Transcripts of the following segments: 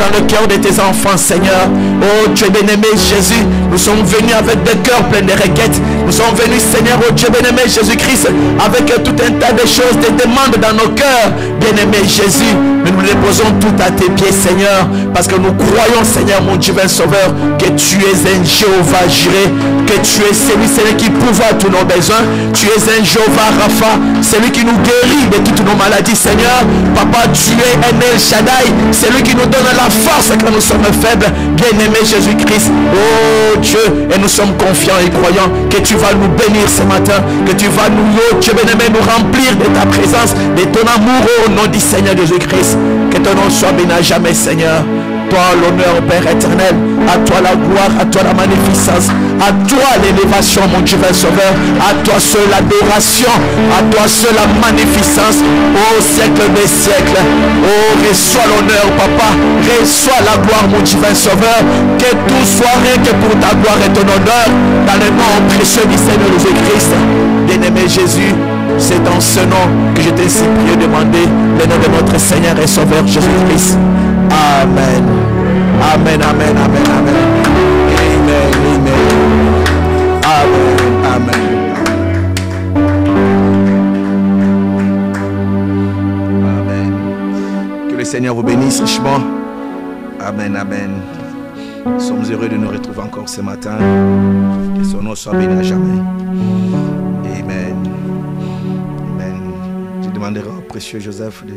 dans le cœur de tes enfants, Seigneur. Oh Dieu bien-aimé Jésus, nous sommes venus avec des cœurs pleins de requêtes. Nous sommes venus, Seigneur, oh Dieu bien-aimé Jésus-Christ, avec tout un tas de choses, des demandes dans nos cœurs. Bien-aimé Jésus, nous déposons tout à tes pieds, Seigneur, parce que nous croyons, Seigneur, mon divin Sauveur, que tu es un Jéhovah Jireh, que tu es celui qui pourvoit tous nos besoins. Tu es un Jéhovah Rapha, celui qui nous guérit de toutes nos maladies, Seigneur. Papa, tu es un El Shaddai, celui qui nous donne la force quand nous sommes faibles. Bien-aimé Jésus-Christ, oh Dieu, et nous sommes confiants et croyants que tu vas nous bénir ce matin, que tu vas nous, oh Dieu bien-aimé, nous remplir de ta présence, de ton amour au nom du Seigneur Jésus-Christ. Que ton nom soit béni à jamais, Seigneur. Toi l'honneur, Père éternel, à toi la gloire, à toi la magnificence, à toi l'élévation, mon divin Sauveur, à toi seul l'adoration, à toi seul la magnificence, au siècle des siècles. Oh, reçois l'honneur, Papa, reçois la gloire, mon divin Sauveur, que tout soit rien que pour ta gloire et ton honneur, dans le nom précieux du Seigneur Jésus-Christ. Bien-aimé Jésus, c'est dans ce nom que je t'ai si prié demander le nom de notre Seigneur et Sauveur Jésus-Christ. Amen. Amen, amen, amen, amen. Amen, amen. Amen, amen. Amen. Que le Seigneur vous bénisse richement. Amen, amen. Nous sommes heureux de nous retrouver encore ce matin. Que son nom soit béni à jamais. Amen. Amen. Je demanderai au précieux Joseph de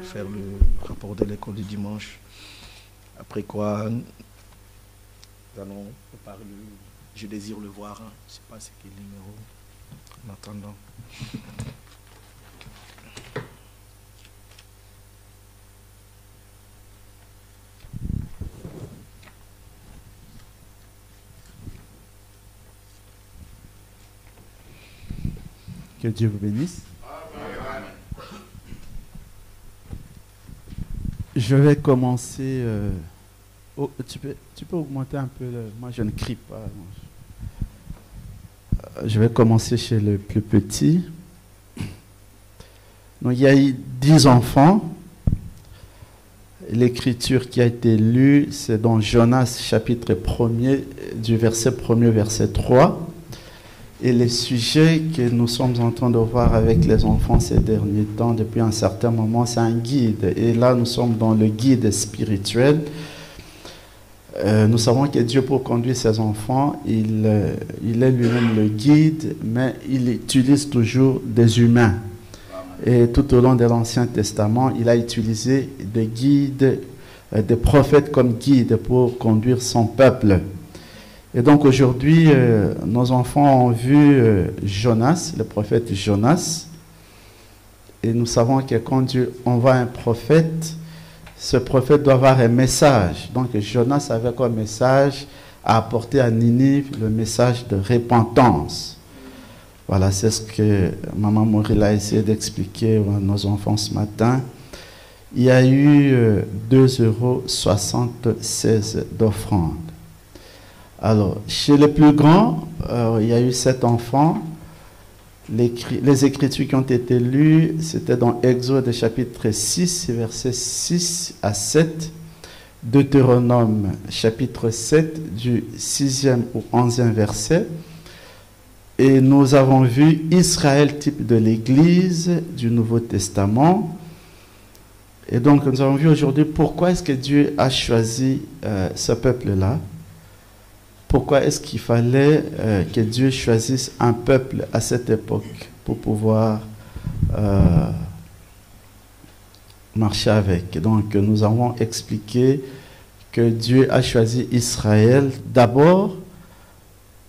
faire le rapport de l'école du dimanche. Après quoi, nous allons préparer le... Je désire le voir. Je ne sais pas c'est quel numéro. En attendant. Que Dieu vous bénisse. Je vais commencer. Tu peux augmenter un peu. Moi, je ne crie pas. Je vais commencer chez le plus petit. Donc, il y a eu 10 enfants. L'écriture qui a été lue, c'est dans Jonas, chapitre 1er, du verset 1er, verset 3. Et les sujets que nous sommes en train de voir avec les enfants ces derniers temps, depuis un certain moment, c'est un guide. Et là, nous sommes dans le guide spirituel. Nous savons que Dieu, pour conduire ses enfants, il est lui-même le guide, mais il utilise toujours des humains. Et tout au long de l'Ancien Testament, il a utilisé des guides, des prophètes comme guides pour conduire son peuple. Et donc aujourd'hui, nos enfants ont vu Jonas, le prophète Jonas. Et nous savons que quand Dieu envoie un prophète, ce prophète doit avoir un message. Donc Jonas avait comme message à apporter à Ninive le message de repentance. Voilà, c'est ce que Maman Maureen a essayé d'expliquer à nos enfants ce matin. Il y a eu 2,76 € d'offrande. Alors, chez les plus grands, il y a eu 7 enfants. Les écritures qui ont été lues, c'était dans Exode chapitre 6, versets 6 à 7. Deutéronome chapitre 7, du 6e au 11e verset. Et nous avons vu Israël, type de l'Église du Nouveau Testament. Et donc, nous avons vu aujourd'hui pourquoi est-ce que Dieu a choisi ce peuple-là. Pourquoi est-ce qu'il fallait que Dieu choisisse un peuple à cette époque pour pouvoir marcher avec. Donc, nous avons expliqué que Dieu a choisi Israël d'abord,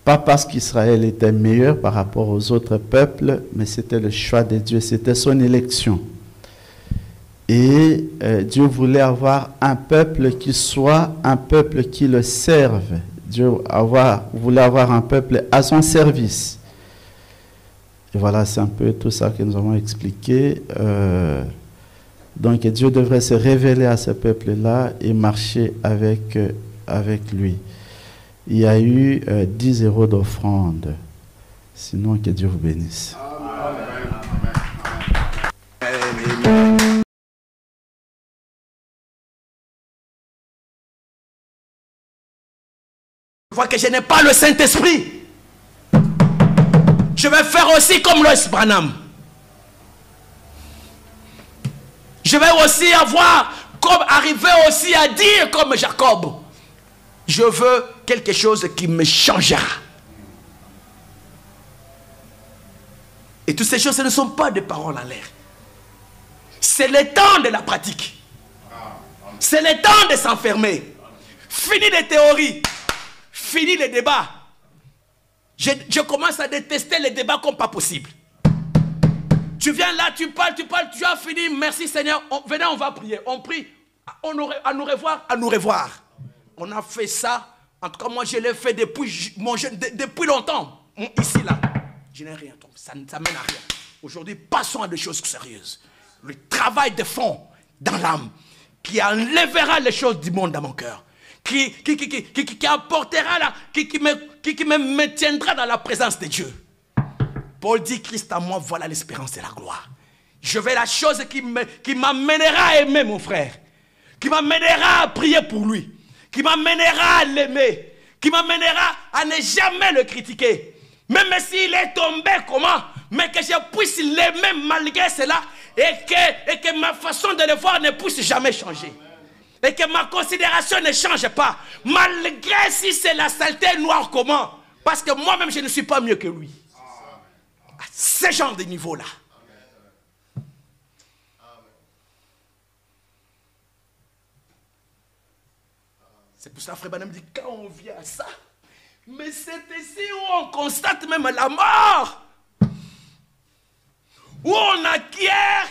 pas parce qu'Israël était meilleur par rapport aux autres peuples, mais c'était le choix de Dieu, c'était son élection. Et Dieu voulait avoir un peuple qui soit un peuple qui le serve. Dieu voulait avoir un peuple à son service. Et voilà, c'est un peu tout ça que nous avons expliqué. Donc Dieu devrait se révéler à ce peuple-là et marcher avec lui. Il y a eu 10 € d'offrande. Sinon, que Dieu vous bénisse. Je vois que je n'ai pas le Saint-Esprit. Je vais faire aussi comme Loïs Branham. Je vais aussi arriver aussi à dire comme Jacob. Je veux quelque chose qui me changera. Et toutes ces choses, ce ne sont pas des paroles en l'air. C'est le temps de la pratique. C'est le temps de s'enfermer. Fini les théories. Fini les débats. Je commence à détester les débats comme pas possible. Tu viens là, tu parles, tu as fini. Merci Seigneur. Venez, on va prier. On prie. À nous revoir, à nous revoir. On a fait ça. En tout cas, moi, je l'ai fait depuis longtemps. Ici, là. Je n'ai rien. Ça mène à rien. Aujourd'hui, passons à des choses sérieuses. Le travail de fond dans l'âme qui enlèvera les choses du monde dans mon cœur. Qui apportera là, qui me maintiendra dans la présence de Dieu. Paul dit, Christ en moi, voilà l'espérance et la gloire. Je vais la chose qui m'amènera à aimer mon frère. Qui m'amènera à prier pour lui. Qui m'amènera à l'aimer. Qui m'amènera à ne jamais le critiquer. Même s'il est tombé comment, mais que je puisse l'aimer malgré cela. Et que ma façon de le voir ne puisse jamais changer. Et que ma considération ne change pas. Malgré si c'est la saleté noire comment. Parce que moi-même je ne suis pas mieux que lui. À ce genre de niveau-là. C'est pour ça frère Branham dit quand on vient à ça. Mais c'est ici où on constate même la mort. Où on acquiert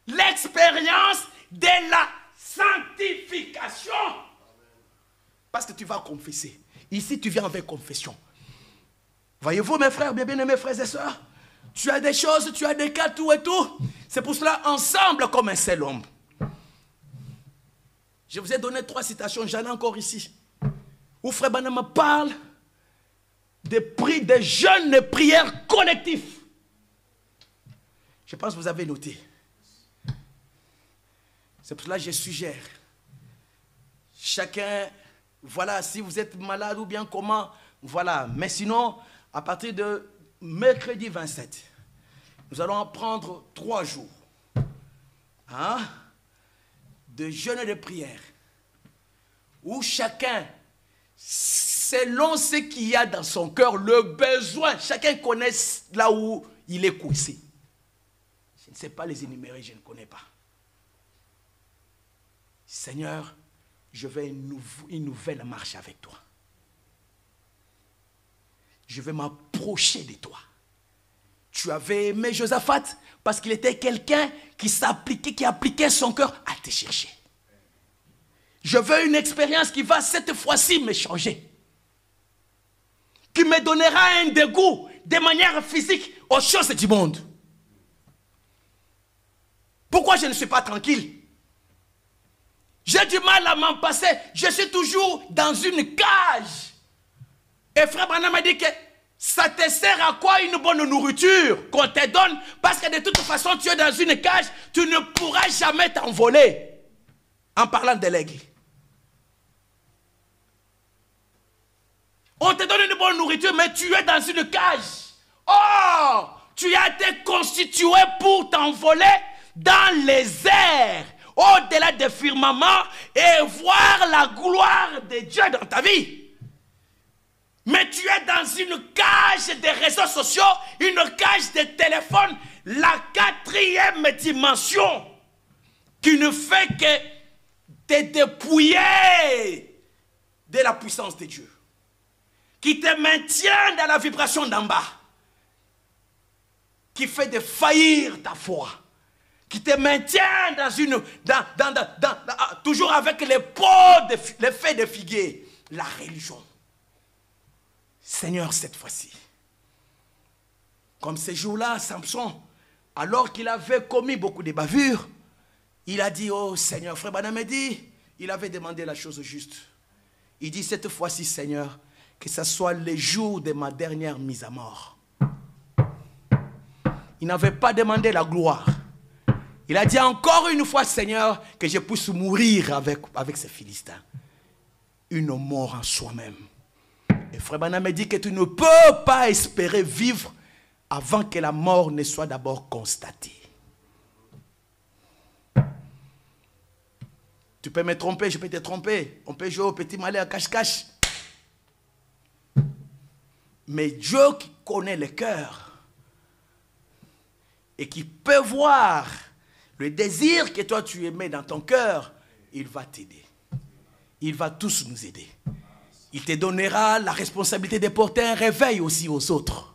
l'expérience de la sanctification. Parce que tu vas confesser. Ici, tu viens avec confession. Voyez-vous, mes frères, bien-aimés frères et sœurs, tu as des choses, tu as des cas, tout et tout. C'est pour cela, ensemble, comme un seul homme. Je vous ai donné 3 citations, j'en ai encore ici. Où frère Branham parle des jeûnes et prières collectives. Je pense que vous avez noté. C'est pour cela que je suggère. Chacun, voilà, si vous êtes malade ou bien comment, voilà. Mais sinon, à partir de mercredi 27, nous allons prendre 3 jours de jeûne et de prière. Où chacun, selon ce qu'il y a dans son cœur, le besoin, chacun connaît là où il est coincé. Je ne sais pas les énumérer, je ne connais pas. Seigneur, je veux une nouvelle marche avec toi. Je veux m'approcher de toi. Tu avais aimé Josaphat parce qu'il était quelqu'un qui appliquait son cœur à te chercher. Je veux une expérience qui va cette fois-ci me changer. Qui me donnera un dégoût de manière physique aux choses du monde. Pourquoi je ne suis pas tranquille? J'ai du mal à m'en passer. Je suis toujours dans une cage. Et frère Branham m'a dit que ça te sert à quoi une bonne nourriture qu'on te donne? Parce que de toute façon, tu es dans une cage, tu ne pourras jamais t'envoler. En parlant de l'aigle. On te donne une bonne nourriture, mais tu es dans une cage. Oh, tu as été constitué pour t'envoler dans les airs, au-delà des firmaments, et voir la gloire de Dieu dans ta vie. Mais tu es dans une cage des réseaux sociaux, une cage de téléphone, la 4e dimension, qui ne fait que te dépouiller de la puissance de Dieu, qui te maintient dans la vibration d'en bas, qui fait défaillir ta foi, qui te maintient dans une, toujours avec les pots, les feuilles de figuier, la religion. Seigneur, cette fois-ci, comme ces jours-là, Samson, alors qu'il avait commis beaucoup de bavures, il a dit, oh Seigneur, frère Branham a dit, il avait demandé la chose juste. Il dit, cette fois-ci, Seigneur, que ce soit le jour de ma dernière mise à mort. Il n'avait pas demandé la gloire. Il a dit encore une fois, Seigneur, que je puisse mourir avec ces Philistins. Une mort en soi-même. Et Frère Branham me dit que tu ne peux pas espérer vivre avant que la mort ne soit d'abord constatée. Tu peux me tromper, je peux te tromper. On peut jouer au petit malais à cache-cache. Mais Dieu qui connaît le cœur et qui peut voir le désir que toi tu aimais dans ton cœur, il va t'aider. Il va tous nous aider. Il te donnera la responsabilité de porter un réveil aussi aux autres.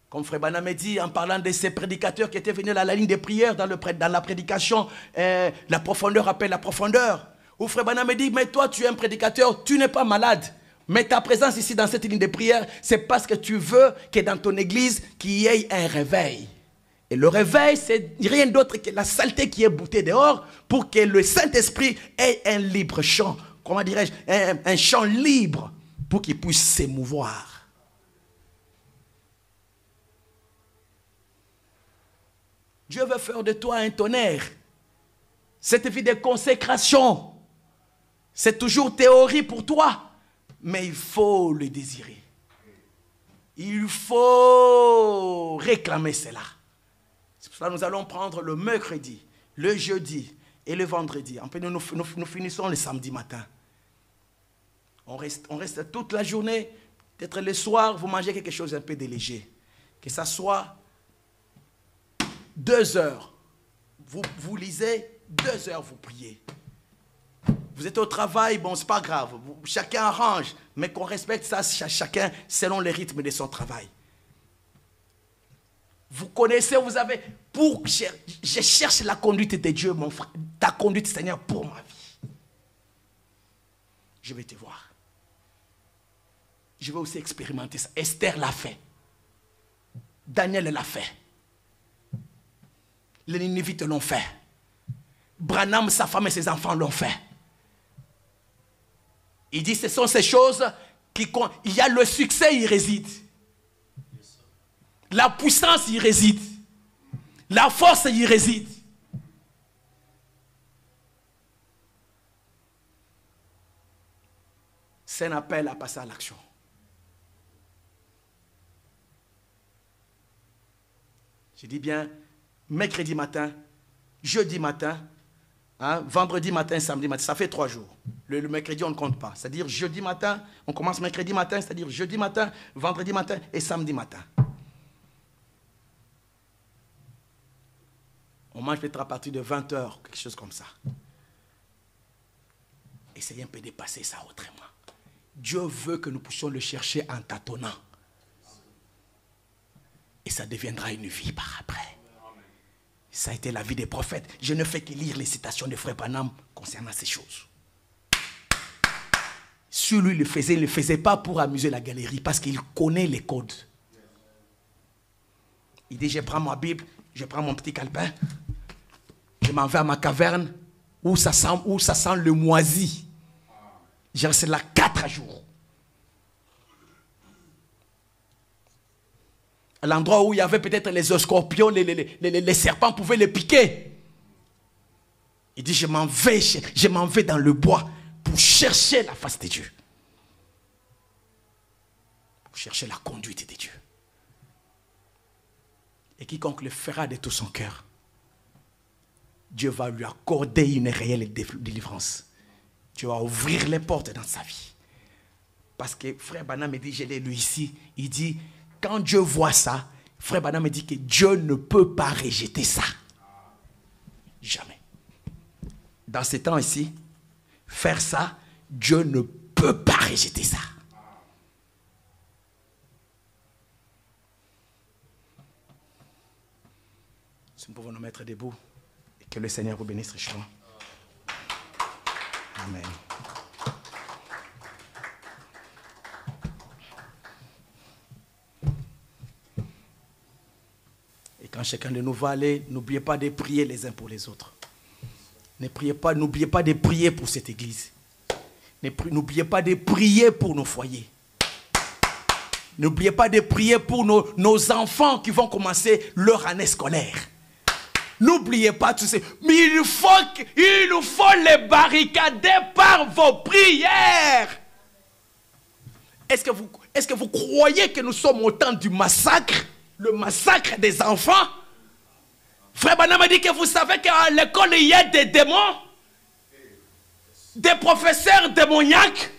Comme Frère Branham me dit en parlant de ces prédicateurs qui étaient venus à la ligne de prière dans la prédication, la profondeur appelle la profondeur. Où Frère Branham me dit, mais toi tu es un prédicateur, tu n'es pas malade. Mais ta présence ici dans cette ligne de prière, c'est parce que tu veux que dans ton église, qu'il y ait un réveil. Et le réveil, c'est rien d'autre que la saleté qui est boutée dehors pour que le Saint-Esprit ait un libre champ. Comment dirais-je? Un champ libre pour qu'il puisse s'émouvoir. Dieu veut faire de toi un tonnerre. Cette vie de consécration, c'est toujours théorie pour toi. Mais il faut le désirer. Il faut réclamer cela. C'est pour cela que nous allons prendre le mercredi, le jeudi et le vendredi. En fait, nous finissons le samedi matin. On reste toute la journée. Peut-être le soir, vous mangez quelque chose un peu de léger. Que ça soit 2 heures. Vous lisez, 2 heures, vous priez. Vous êtes au travail, bon, c'est pas grave. Chacun arrange, mais qu'on respecte ça, chacun selon le rythme de son travail. Vous connaissez, vous avez... Je cherche la conduite de Dieu, mon frère. Ta conduite, Seigneur, pour ma vie. Je vais te voir. Je vais aussi expérimenter ça. Esther l'a fait. Daniel l'a fait. Les Ninivites l'ont fait. Branham, sa femme et ses enfants l'ont fait. Il dit, ce sont ces choses qui comptent. Il y a le succès, il réside. La puissance, il réside. La force, il réside. C'est un appel à passer à l'action. Je dis bien, mercredi matin, jeudi matin, vendredi matin, samedi matin, ça fait 3 jours. Le mercredi, on ne compte pas. C'est-à-dire jeudi matin, on commence mercredi matin, c'est-à-dire jeudi matin, vendredi matin et samedi matin. On mange peut-être à partir de 20 h, quelque chose comme ça. Essayez un peu de dépasser ça autrement. Dieu veut que nous puissions le chercher en tâtonnant. Et ça deviendra une vie par après. Ça a été la vie des prophètes. Je ne fais que lire les citations de Frère Branham concernant ces choses. Si lui le faisait, il ne le faisait pas pour amuser la galerie, parce qu'il connaît les codes. Il dit, je prends ma Bible, je prends mon petit calepin, je m'en vais à ma caverne où ça sent le moisi. Je reste là 4 jours. À l'endroit où il y avait peut-être les scorpions, les serpents pouvaient les piquer. Il dit, je m'en vais dans le bois pour chercher la face de Dieu. Pour chercher la conduite de Dieu. Et quiconque le fera de tout son cœur, Dieu va lui accorder une réelle délivrance. Dieu va ouvrir les portes dans sa vie. Parce que Frère Branham me dit, je l'ai lu ici, il dit, quand Dieu voit ça, Frère Branham me dit que Dieu ne peut pas rejeter ça. Jamais. Dans ces temps ici, faire ça, Dieu ne peut pas rejeter ça. Si nous pouvons nous mettre debout et que le Seigneur vous bénisse richement. Amen. Et quand chacun de nous va aller, n'oubliez pas de prier les uns pour les autres. N'oubliez pas de prier pour cette église. N'oubliez pas de prier pour nos foyers. N'oubliez pas de prier pour nos enfants qui vont commencer leur année scolaire. N'oubliez pas tout ça. Mais il faut les barricader par vos prières. est-ce que vous croyez que nous sommes au temps du massacre? Le massacre des enfants? Frère Branham dit que vous savez qu'à l'école il y a des démons, des professeurs démoniaques.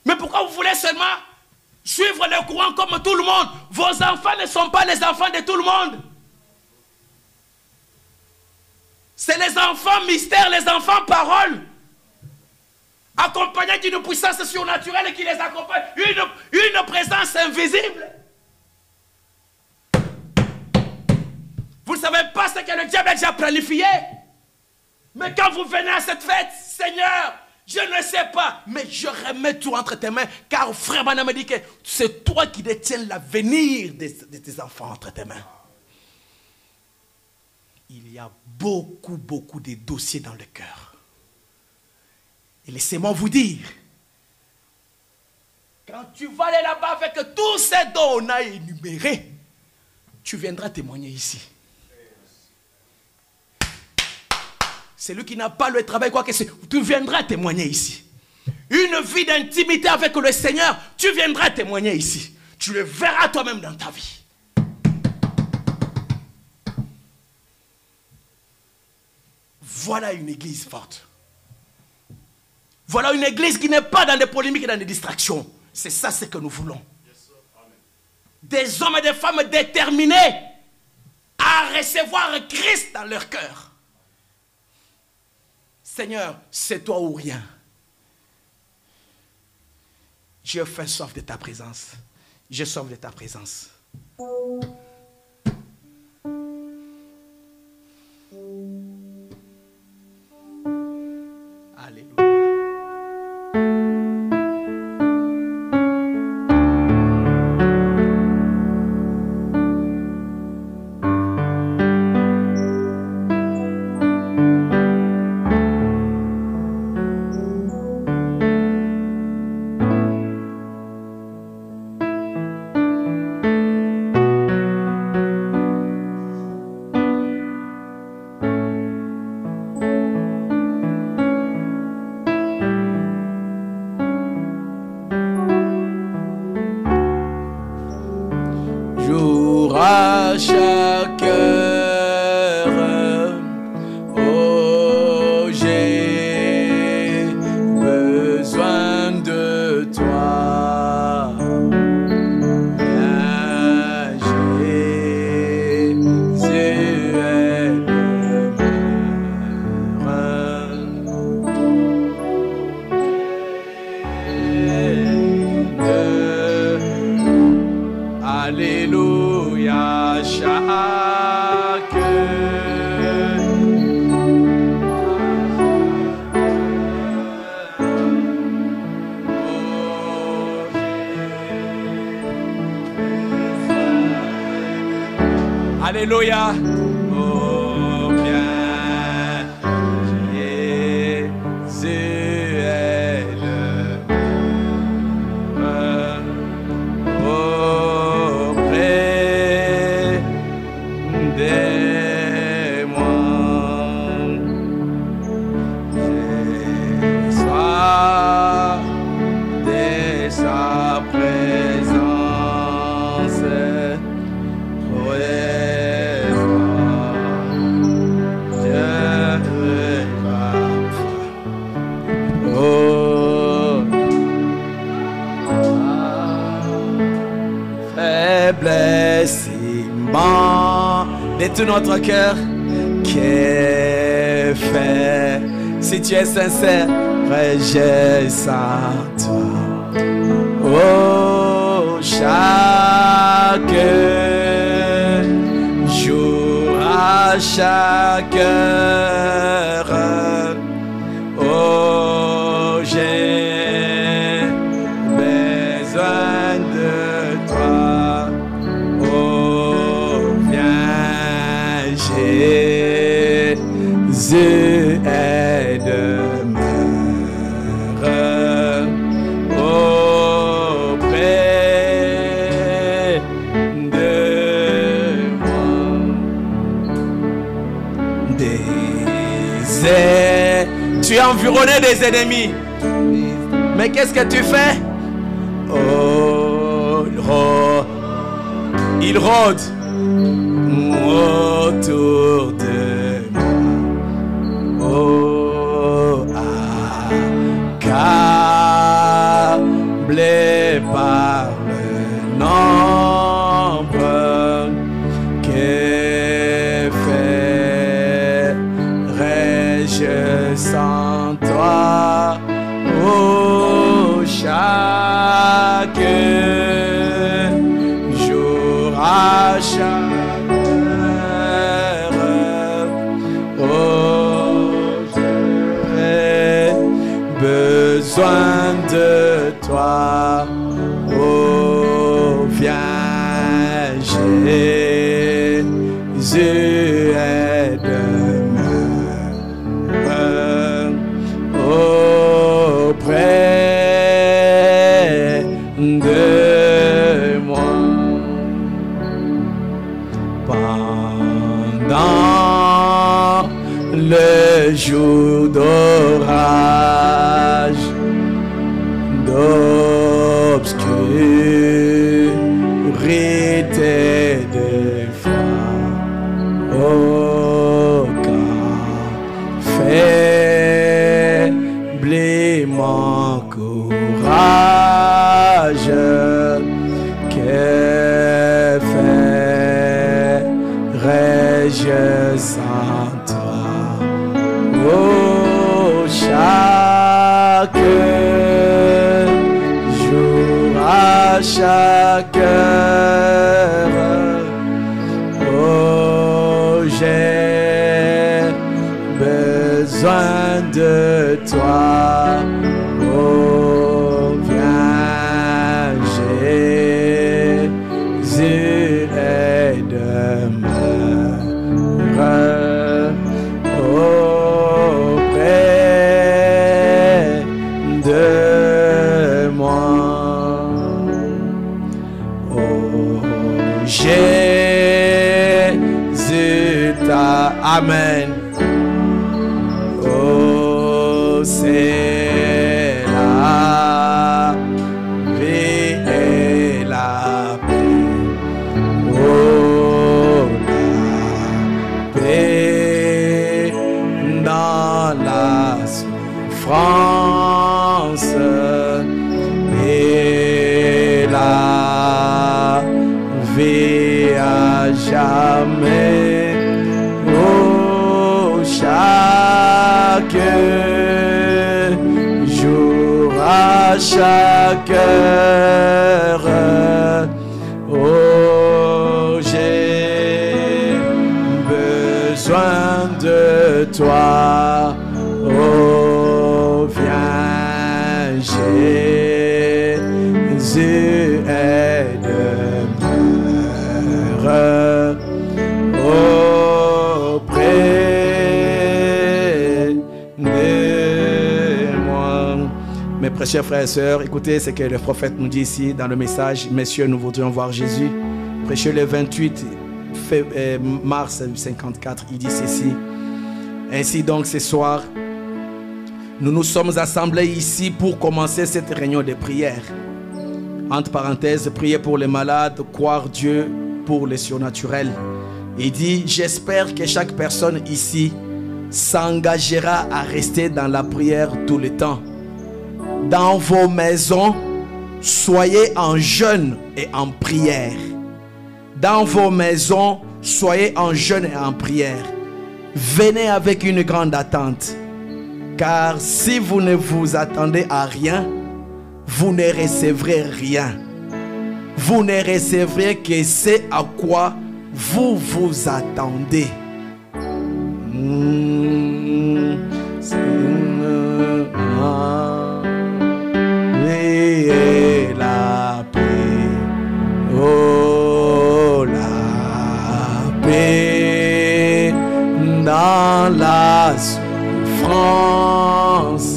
Mais pourquoi vous voulez seulement suivre le courant comme tout le monde? Vos enfants ne sont pas les enfants de tout le monde. C'est les enfants mystères, les enfants paroles, accompagnés d'une puissance surnaturelle qui les accompagne, une présence invisible. Vous ne savez pas ce que le diable a déjà planifié. Mais quand vous venez à cette fête, Seigneur, je ne sais pas, mais je remets tout entre tes mains, car frère Branham me dit que c'est toi qui détiens l'avenir de tes enfants entre tes mains. Il y a beaucoup de dossiers dans le cœur. Et laissez-moi vous dire, quand tu vas aller là-bas avec tous ces dons on a énumérés, tu viendras témoigner ici. Celui qui n'a pas le travail, quoi que ce soit, tu viendras témoigner ici. Une vie d'intimité avec le Seigneur, tu viendras témoigner ici. Tu le verras toi-même dans ta vie. Voilà une église forte. Voilà une église qui n'est pas dans des polémiques et dans des distractions. C'est ça ce que nous voulons. Des hommes et des femmes déterminés à recevoir Christ dans leur cœur. Seigneur, c'est toi ou rien. Je fais soif de ta présence. Je soif de ta présence. Alléluia. Chaque heure, oh j'ai besoin de toi, Jésus est le Alléluia, chaque Alléluia. Oh bien, Jésus est auprès de moi. J'ai soif de sa présence. Blessement de tout notre cœur qui est fait. Si tu es sincère, je sens toi. Oh, chaque jour, à chaque heure, oh, j'ai besoin de toi. Jésus est demeure auprès de moi. Tu es environné des ennemis. Et qu'est-ce que tu fais? Oh, il rôde autour de moi. Oh, accablé par le nombre que ferais-je sans toi? Oh, chaque jour à chaque heure, oh, j'ai besoin de toi. Oh, viens, Jésus, aide-moi auprès de moi. Pendant le jour d'orage, d'obscurité, de froid, oh, quand faiblit mon courage, que ferais-je sans toi? Oh, chaque jour à chaque heure, oh, j'ai besoin de toi. Oh, viens, Jésus, aide-moi auprès de moi. Oh, Jésus, amen. Oh, c'est la vie et la paix. Oh, la paix dans la souffrance et la vie à jamais. Oh, chaque jour à chaque heure, oh, j'ai besoin de toi. Oh, viens, Jésus, aide-moi auprès de moi. Mes précieux frères et sœurs, écoutez ce que le prophète nous dit ici dans le message. Messieurs, nous voudrions voir Jésus. Prêché le 28 mars 54, il dit ceci. Ainsi donc ce soir, nous nous sommes assemblés ici pour commencer cette réunion de prière. Entre parenthèses, prier pour les malades, croire Dieu pour les surnaturels. Il dit, j'espère que chaque personne ici s'engagera à rester dans la prière tout le temps. Dans vos maisons, soyez en jeûne et en prière. Dans vos maisons, soyez en jeûne et en prière. Venez avec une grande attente. Car si vous ne vous attendez à rien, vous ne recevrez rien. Vous ne recevrez que ce à quoi vous vous attendez. Et la paix, oh la paix dans la souffrance,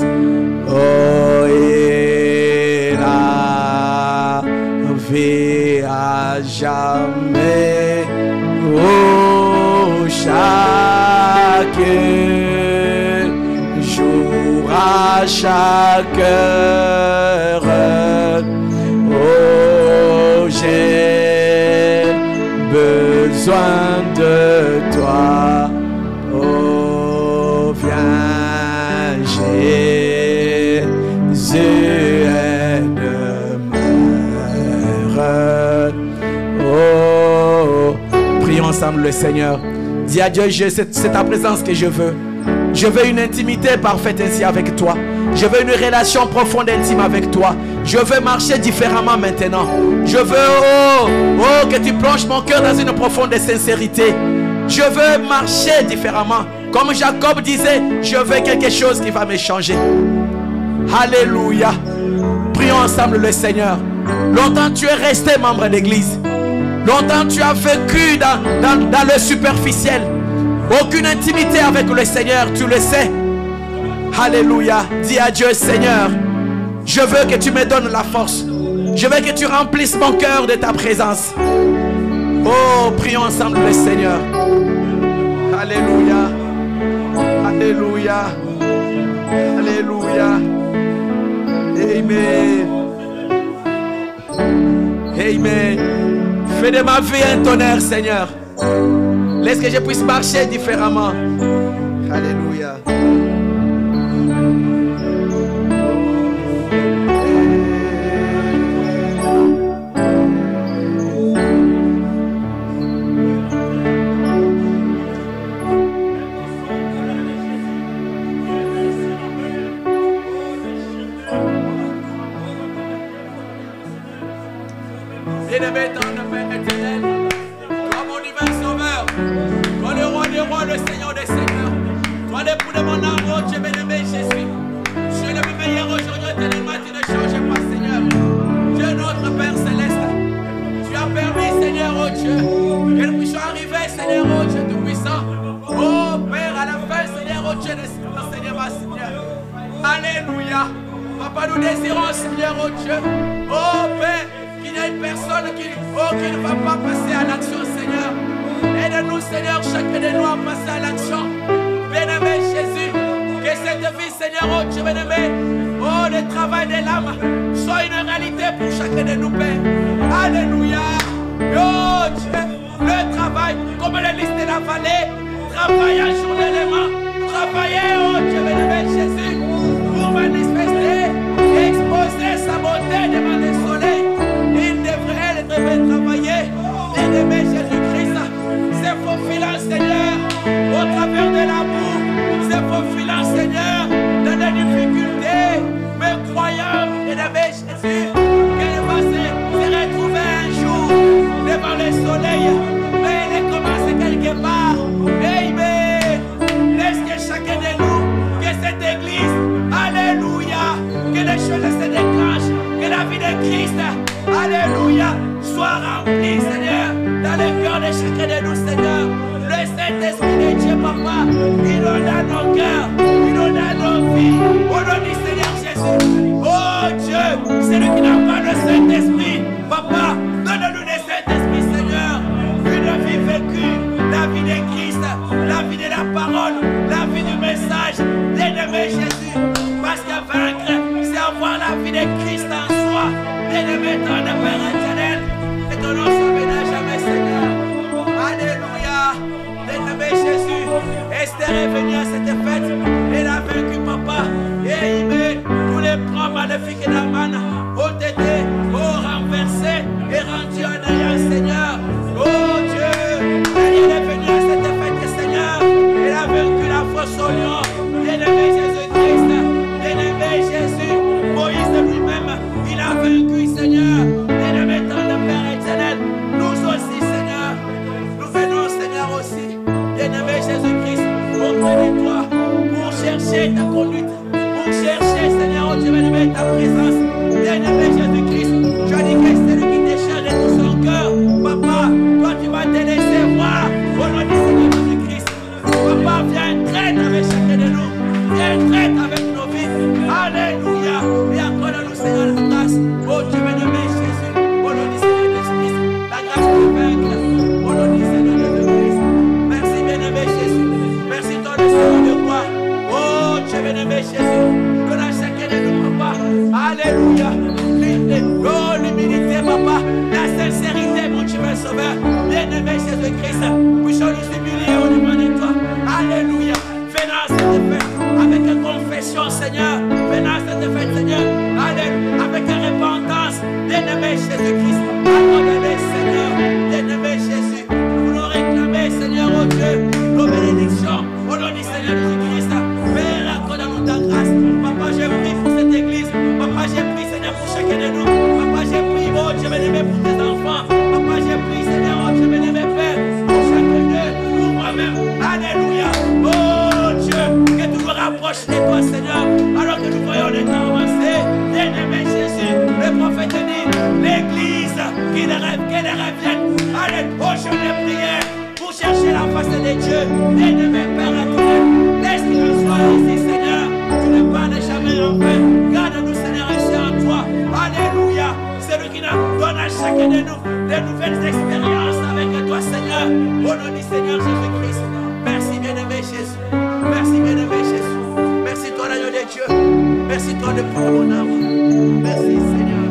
oh et la vie à jamais, oh chaque jour à chaque heure. Oh, j'ai besoin de toi. Oh, viens, Jésus, aide-moi. Oh, prions ensemble le Seigneur. Dis à Dieu, c'est ta présence que je veux. Je veux une intimité parfaite ainsi avec toi. Je veux une relation profonde, intime avec toi. Je veux marcher différemment maintenant. Je veux, que tu plonges mon cœur dans une profonde sincérité. Je veux marcher différemment. Comme Jacob disait, je veux quelque chose qui va me changer. Alléluia. Prions ensemble le Seigneur. Longtemps tu es resté membre d'église. Longtemps tu as vécu dans le superficiel. Aucune intimité avec le Seigneur, tu le sais. Alléluia. Dis à Dieu, Seigneur, je veux que tu me donnes la force. Je veux que tu remplisses mon cœur de ta présence. Oh, prions ensemble le Seigneur. Alléluia. Alléluia. Alléluia. Amen. Amen. Fais de ma vie un tonnerre, Seigneur. Laisse que je puisse marcher différemment. Alléluia. Bien-aimé dans le Père éternel, toi mon divin sauveur, toi le roi des rois, le Seigneur des seigneurs, toi l'époux de mon âme, oh Dieu bien-aimé Jésus. Je suis le meilleur aujourd'hui, éternellement, tu ne changes pas, Seigneur. Dieu notre Père céleste, tu as permis, Seigneur, oh Dieu, que nous puissions arriver, Seigneur, oh Dieu tout-puissant. Oh Père, à la fin, Seigneur, oh Dieu, Seigneur, ma Seigneur. Alléluia. Papa, nous désirons, Seigneur, oh Dieu, oh Père, qu'il y a une personne qui ne va pas passer à l'action, Seigneur. Aide-nous, Seigneur, chacun de nous à passer à l'action. Bien-aimé Jésus, que cette vie, Seigneur, oh Dieu bien-aimé, oh, le travail de l'âme soit une réalité pour chacun de nous, Père. Alléluia. Oh Dieu, le travail, comme les listes de la vallée, travailler journellement, travailler, oh Dieu bien-aimé Jésus, pour manifester, exposer sa beauté devant le soleil. Il devrait travailler, bien-aimé Jésus-Christ, c'est faufilant, Seigneur, au travers de l'amour, c'est faufilant, Seigneur, dans les difficultés, mais croyant, bien-aimé Jésus, qu'elle va se retrouver un jour devant le soleil, mais il commence quelque part. Amen. Laisse que chacun de nous, que cette église, alléluia, que les choses se déclenchent, que la vie de Christ, alléluia, soit remplie, Seigneur, dans le cœur de chacun de nous, Seigneur. Le Saint-Esprit de Dieu, Papa, il donne nos cœurs, il donne nos vies, au nom du Seigneur Jésus. Oh Dieu, c'est lui qui n'a pas le Saint-Esprit. Papa, donne-nous le Saint-Esprit, Seigneur. Une vie vécue, la vie de Christ, la vie de la parole, la vie du message, l'ennemi Jésus. Parce que vaincre, c'est avoir la vie de Christ en soi. Bien-aimé dans le Père éternel, et ton nom soit béni à jamais, Seigneur. Alléluia. Bien-aimé Jésus, Esther est venue à cette fête. Elle a vaincu, Papa. Et il met tous les plans maléfiques d'Aman ont été renversés et rendus en ayant, Seigneur. Oh Dieu, elle est venue à cette fête, Seigneur. Elle a vaincu la fosse au lion. Bien-aimé Jésus-Christ, bien-aimé Jésus, Moïse lui-même, il a vaincu, Seigneur. Bien-aimé dans le Père éternel, nous aussi, Seigneur, nous venons, Seigneur, aussi, bien-aimé Jésus-Christ, auprès de toi, pour chercher ta conduite, pour chercher, Seigneur, oh Dieu, bien-aimé, ta présence. Bien-aimé Jésus-Christ, je dis que c'est lui qui te cherche de tout son cœur. Papa, toi, tu vas te laisser voir au nom du Seigneur Jésus-Christ. Papa, viens traite avec chacun de nous, viens traite avec nos vies. Alléluia. Et encore nous, Seigneur, la grâce. Oh Dieu, bien-aimé Jésus, au nom du Seigneur Jésus-Christ, la grâce de vaincre, au nom du Seigneur Jésus-Christ. Merci, bien-aimé Jésus. Merci, toi, le Seigneur de gloire. Oh Dieu, bien-aimé Jésus, donne à chacun de nous, Papa. Alléluia. oh Dieu, nos bénédictions. Au nom du Seigneur Jésus-Christ, Père, accorde-nous ta grâce. Papa, j'ai prié pour cette église. Papa, j'ai prié, Seigneur, pour chacun de nous. Papa, j'ai prié, oh Dieu bien-aimé, pour tes enfants. Papa, j'ai prié, Seigneur, oh Dieu bien-aimé, Père, pour chacun d'eux, pour moi-même. Alléluia. Oh Dieu, que tu nous rapproches de toi, Seigneur, alors que nous voyons le temps avancer. Bien-aimé Jésus, le prophète dit, l'église qui ne rêve, qu'elle revienne. Allez, oh, je l'ai prié pour chercher la face de Dieu. Bien-aimé Père éternel, laisse qu'il nous soit ici, Seigneur. Tu ne parles jamais en vain. Garde-nous, Seigneur, ici en toi. Alléluia. C'est lui qui nous donne à chacun de nous de nouvelles expériences avec toi, Seigneur. Au nom du Seigneur Jésus-Christ. Merci, bien-aimé Jésus. Merci, bien-aimé Jésus. Merci, toi, l'agneau de Dieu. Merci, toi, le pour mon âme. Merci, Seigneur.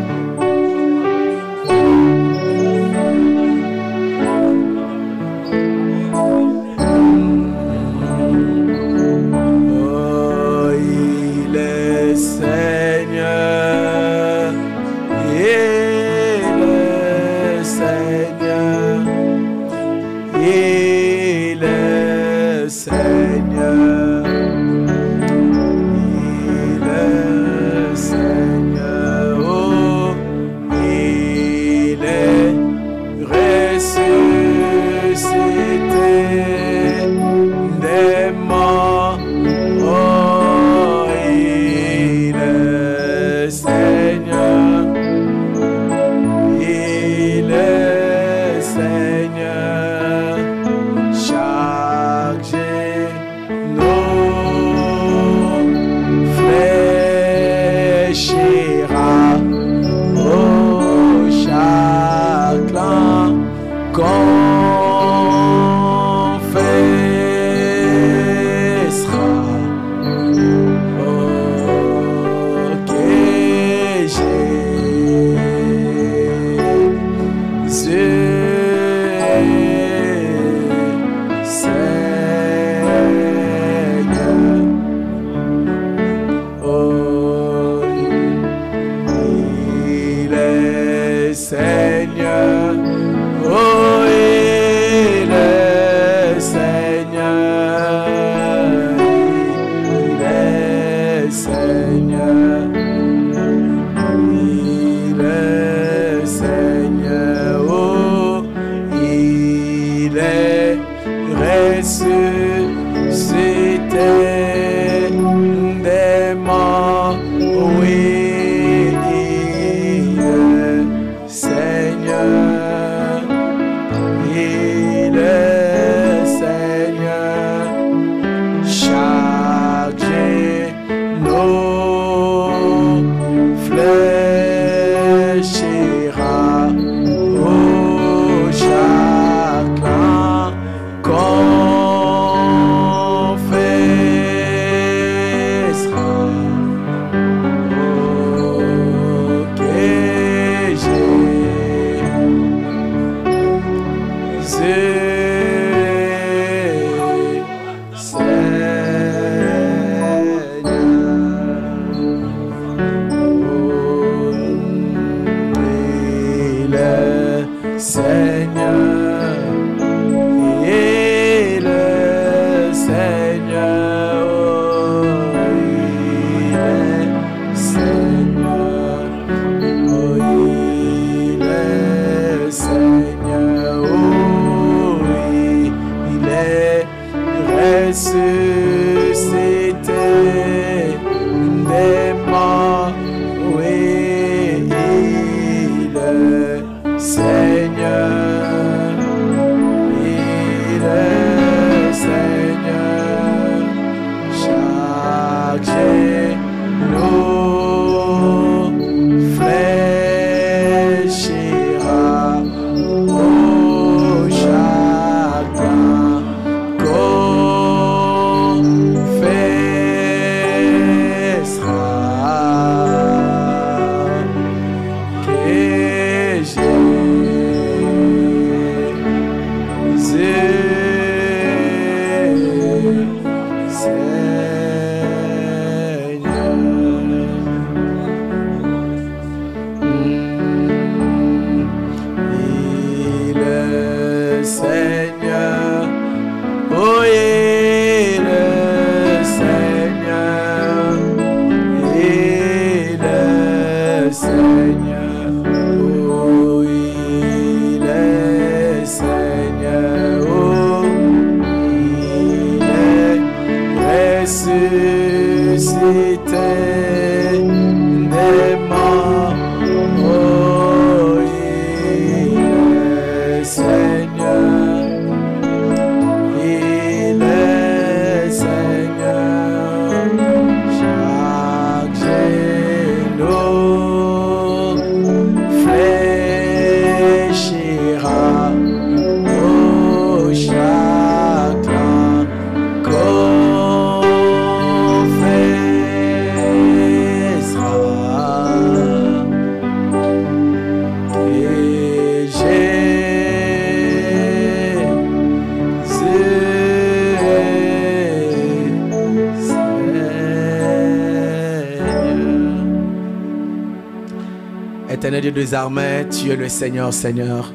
Éternel Dieu des armées, tu es le Seigneur, Seigneur.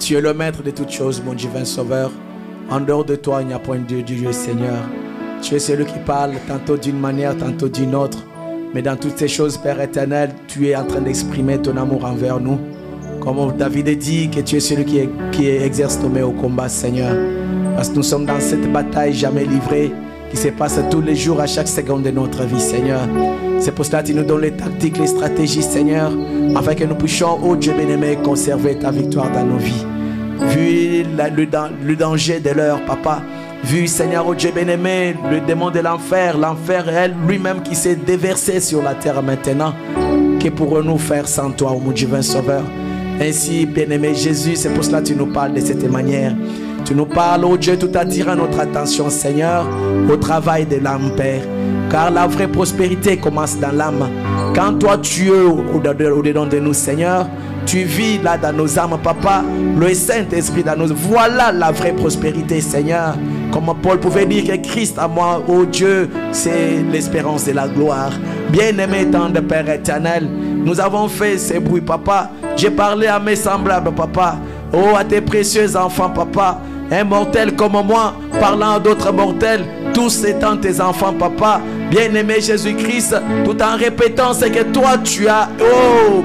Tu es le maître de toutes choses, mon divin sauveur. En dehors de toi, il n'y a point de Dieu, Seigneur. Tu es celui qui parle tantôt d'une manière, tantôt d'une autre. Mais dans toutes ces choses, Père éternel, tu es en train d'exprimer ton amour envers nous. Comme David dit que tu es celui qui exerce ton meilleur combat, Seigneur. Parce que nous sommes dans cette bataille jamais livrée qui se passe tous les jours, à chaque seconde de notre vie, Seigneur. C'est pour cela que tu nous donnes les tactiques, les stratégies, Seigneur, afin que nous puissions, oh Dieu bien-aimé, conserver ta victoire dans nos vies. Vu le danger de l'heure, Papa, vu, Seigneur, oh Dieu bien-aimé, le démon de l'enfer, l'enfer lui-même qui s'est déversé sur la terre maintenant, que pourrons-nous faire sans toi, oh mon divin sauveur? Ainsi, bien-aimé Jésus, c'est pour cela que tu nous parles de cette manière. Tu nous parles, oh Dieu, tout attirant notre attention, Seigneur, au travail de l'âme, Père. Car la vraie prospérité commence dans l'âme. Quand toi, tu es au-dedans de nous, Seigneur, tu vis là dans nos âmes, Papa, le Saint-Esprit dans nos... Voilà la vraie prospérité, Seigneur. Comme Paul pouvait dire que Christ à moi, oh Dieu, c'est l'espérance de la gloire. Bien-aimé, tendre Père éternel, nous avons fait ces bruits, Papa. J'ai parlé à mes semblables, Papa. Oh, à tes précieux enfants, Papa. Un mortel comme moi, parlant à d'autres mortels, tous étant tes enfants, Papa. Bien-aimé Jésus-Christ, tout en répétant ce que toi tu as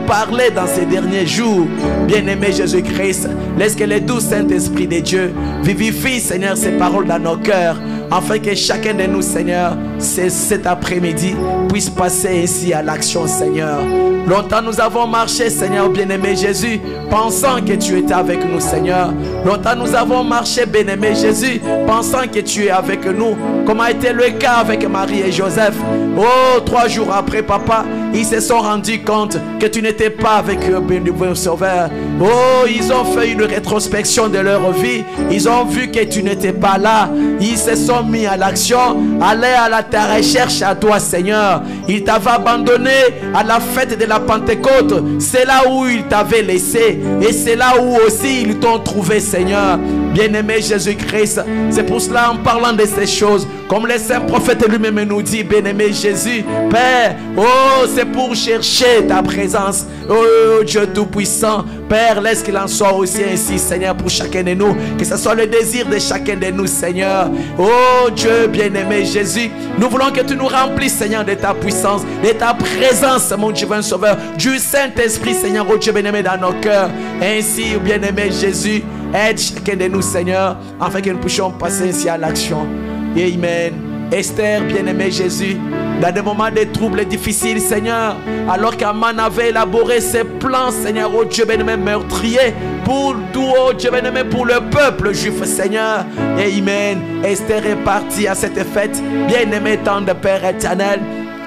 parlé dans ces derniers jours. Bien-aimé Jésus-Christ, laisse que le doux Saint-Esprit de Dieu vivifie, Seigneur, ces paroles dans nos cœurs, afin que chacun de nous, Seigneur, cet après-midi puisse passer ainsi à l'action, Seigneur. Longtemps nous avons marché, Seigneur bien-aimé Jésus, pensant que tu étais avec nous, Seigneur. Longtemps nous avons marché, bien-aimé Jésus, pensant que tu es avec nous, comme a été le cas avec Marie et Joseph. Oh, 3 jours après, Papa, ils se sont rendus compte que tu n'étais pas avec eux, bien-aimé Sauveur. Oh, ils ont fait une rétrospection de leur vie. Ils ont vu que tu n'étais pas là. Ils se sont mis à l'action, aller à la terre et chercher à toi, Seigneur. Ils t'avaient abandonné à la fête de la Pentecôte. C'est là où ils t'avaient laissé. Et c'est là où aussi ils t'ont trouvé, Seigneur. Bien-aimé Jésus-Christ, c'est pour cela, en parlant de ces choses, comme le saint prophète lui-même nous dit, bien-aimé Jésus, Père, oh, c'est pour chercher ta présence. Oh Dieu Tout-Puissant, Père, laisse qu'il en soit aussi ainsi, Seigneur, pour chacun de nous, que ce soit le désir de chacun de nous, Seigneur. Oh Dieu bien-aimé Jésus, nous voulons que tu nous remplisses, Seigneur, de ta puissance, de ta présence, mon divin Sauveur, du Saint-Esprit, Seigneur, oh Dieu bien-aimé, dans nos cœurs. Ainsi, bien-aimé Jésus, aide chacun de nous, Seigneur, afin que nous puissions passer ainsi à l'action. Amen. Esther, bien-aimé Jésus, dans des moments de troubles difficiles, Seigneur, alors qu'Aman avait élaboré ses plans, Seigneur, oh Dieu bien-aimé, meurtrier, pour tout, oh Dieu bien-aimé, pour le peuple juif, Seigneur. Amen. Esther est partie à cette fête, bien-aimé, tendre Père éternel.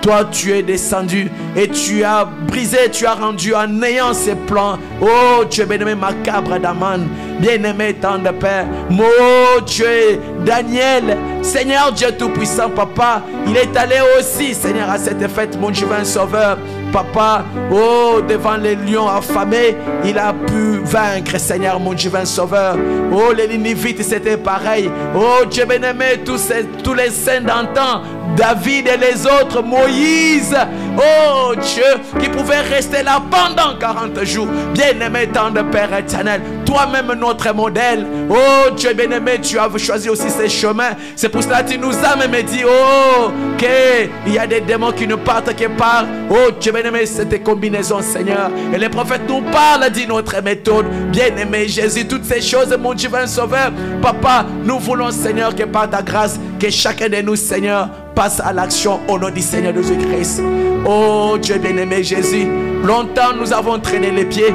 Toi, tu es descendu et tu as brisé, tu as rendu en néant ces plans. Oh Dieu bien-aimé, macabre d'Aman. Bien-aimé, tendre Père. Mon Dieu, Daniel, Seigneur Dieu Tout-Puissant, Papa, il est allé aussi, Seigneur, à cette fête, mon divin Sauveur. Papa, oh, devant les lions affamés, il a pu vaincre, Seigneur, mon divin Sauveur. Oh, les Ninivites, c'était pareil. Oh, Dieu bien-aimé, tous les saints d'antan, David et les autres, Moïse, oh Dieu, qui pouvait rester là pendant 40 jours. Bien-aimé, tendre Père éternel, toi-même notre modèle. Oh Dieu bien-aimé, tu as choisi aussi ces chemins. C'est pour cela que tu nous as même dit, oh, qu'il y a des démons qui ne partent que par, oh Dieu bien-aimé, cette combinaison, Seigneur. Et les prophètes nous parlent de notre méthode. Bien-aimé Jésus, toutes ces choses, mon divin Sauveur, Papa, nous voulons, Seigneur, que par ta grâce, que chacun de nous, Seigneur, passe à l'action au nom du Seigneur Jésus-Christ. Oh Dieu bien-aimé Jésus, longtemps nous avons traîné les pieds,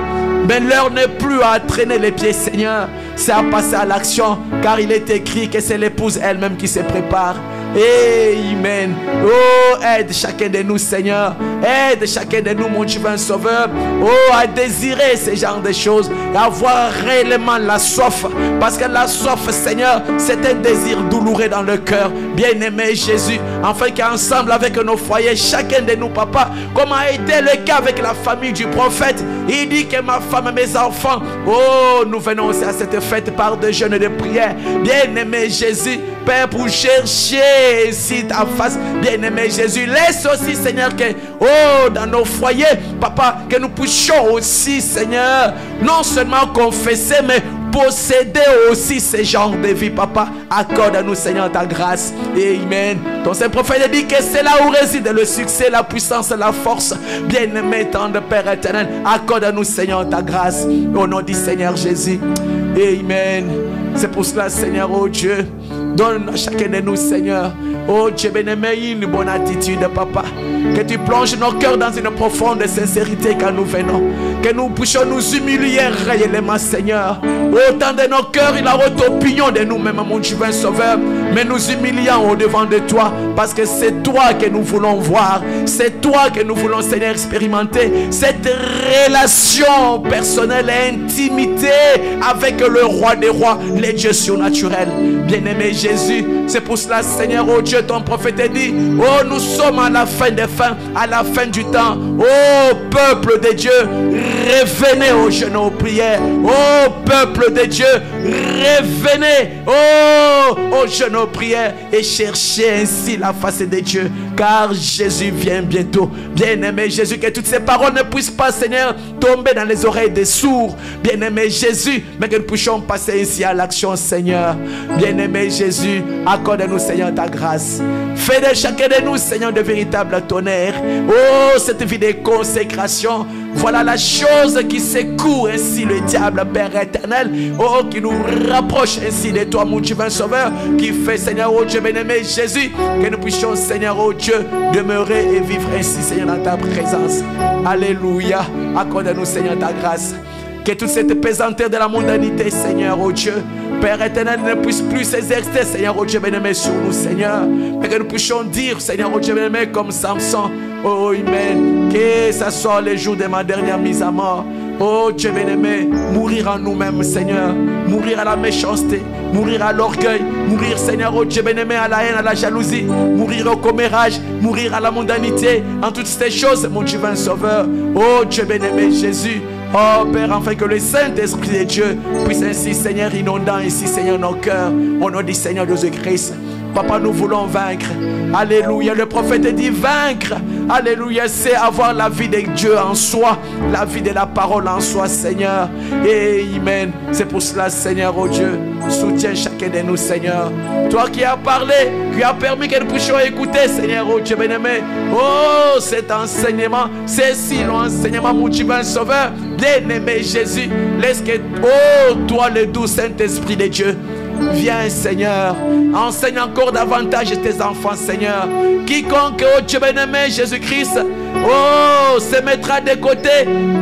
mais l'heure n'est plus à traîner les pieds, Seigneur. C'est à passer à l'action, car il est écrit que c'est l'épouse elle-même qui se prépare. Amen. Oh, aide chacun de nous, Seigneur. Aide chacun de nous, mon divin Sauveur. Oh, à désirer ce genre de choses, à avoir réellement la soif. Parce que la soif, Seigneur, c'est un désir douloureux dans le cœur. Bien-aimé Jésus, afin qu'ensemble avec nos foyers, chacun de nous, Papa, comme a été le cas avec la famille du prophète, il dit que ma femme et mes enfants, oh, nous venons aussi à cette fête par de jeûnes et de prières. Bien-aimé Jésus, Père, pour chercher ici ta face. Bien-aimé Jésus, laisse aussi, Seigneur, que, oh, dans nos foyers, Papa, que nous puissions aussi, Seigneur, non seulement confesser, mais posséder aussi ce genre de vie, Papa. Accorde à nous, Seigneur, ta grâce. Amen. Ton Saint prophète dit que c'est là où réside le succès, la puissance, la force. Bien-aimé, tendre Père éternel, accorde à nous, Seigneur, ta grâce. Au nom du Seigneur Jésus. Amen. C'est pour cela, Seigneur, oh Dieu, donne à chacun de nous, Seigneur, oh Dieu bien-aimé, une bonne attitude, Papa. Que tu plonges nos cœurs dans une profonde sincérité quand nous venons. Que nous puissions nous humilier réellement, Seigneur. Autant de nos cœurs, il a haute opinion de nous-mêmes, mon divin Sauveur. Mais nous humilions au-devant de toi. Parce que c'est toi que nous voulons voir. C'est toi que nous voulons, Seigneur, expérimenter. Cette relation personnelle et intimité avec le roi des rois, les dieux surnaturels. Bien-aimé Jésus, c'est pour cela, Seigneur, oh Dieu, ton prophète a dit, oh, nous sommes à la fin des fins, à la fin du temps. Oh, peuple de Dieu, revenez aux genoux aux prières. Oh, peuple de Dieu, revenez, oh, aux genoux aux prières et cherchez ainsi la face de Dieu, car Jésus vient bientôt. Bien-aimé Jésus, que toutes ces paroles ne puissent pas, Seigneur, tomber dans les oreilles des sourds. Bien-aimé Jésus, mais que nous puissions passer ici à l'action, Seigneur. Bien-aimé Jésus, accorde-nous, Seigneur, ta grâce. Fais de chacun de nous, Seigneur, de véritables tonnerres. Oh, cette vie de consécration, voilà la chose qui secoue ainsi le diable, Père éternel. Oh, qui nous rapproche ainsi de toi, mon divin Sauveur, qui fait, Seigneur, oh Dieu bien-aimé Jésus, que nous puissions, Seigneur, oh Dieu, demeurer et vivre ainsi, Seigneur, dans ta présence. Alléluia. Accorde-nous, Seigneur, ta grâce. Que toute cette pesanteur de la mondanité, Seigneur, oh Dieu, Père éternel, ne puisse plus s'exercer, Seigneur, oh Dieu bien-aimé, sur nous, Seigneur. Mais que nous puissions dire, Seigneur, oh Dieu bien-aimé, comme Samson, oh Amen, que ce soit le jour de ma dernière mise à mort. Oh Dieu bien-aimé, mourir en nous-mêmes, Seigneur. Mourir à la méchanceté, mourir à l'orgueil, mourir, Seigneur, oh Dieu bien-aimé, à la haine, à la jalousie, mourir au commérage, mourir à la mondanité, en toutes ces choses, mon divin Sauveur. Oh Dieu bien-aimé, Jésus. Oh Père, afin que le Saint-Esprit de Dieu puisse ainsi, Seigneur, inondant ici, Seigneur, nos cœurs, au nom du Seigneur Jésus-Christ. Papa, nous voulons vaincre. Alléluia. Le prophète dit vaincre. Alléluia. C'est avoir la vie de Dieu en soi, la vie de la parole en soi, Seigneur. Amen. C'est pour cela, Seigneur, oh Dieu, soutiens chacun de nous, Seigneur. Toi qui as parlé, qui as permis que nous puissions écouter, Seigneur, oh Dieu bien-aimé. Oh, cet enseignement, c'est si l'enseignement, mon divin Sauveur, bien-aimé Jésus. Laisse que, oh, toi, le doux Saint-Esprit de Dieu, viens, Seigneur, enseigne encore davantage tes enfants, Seigneur. Quiconque, oh Dieu bien-aimé, Jésus-Christ, oh, se mettra de côté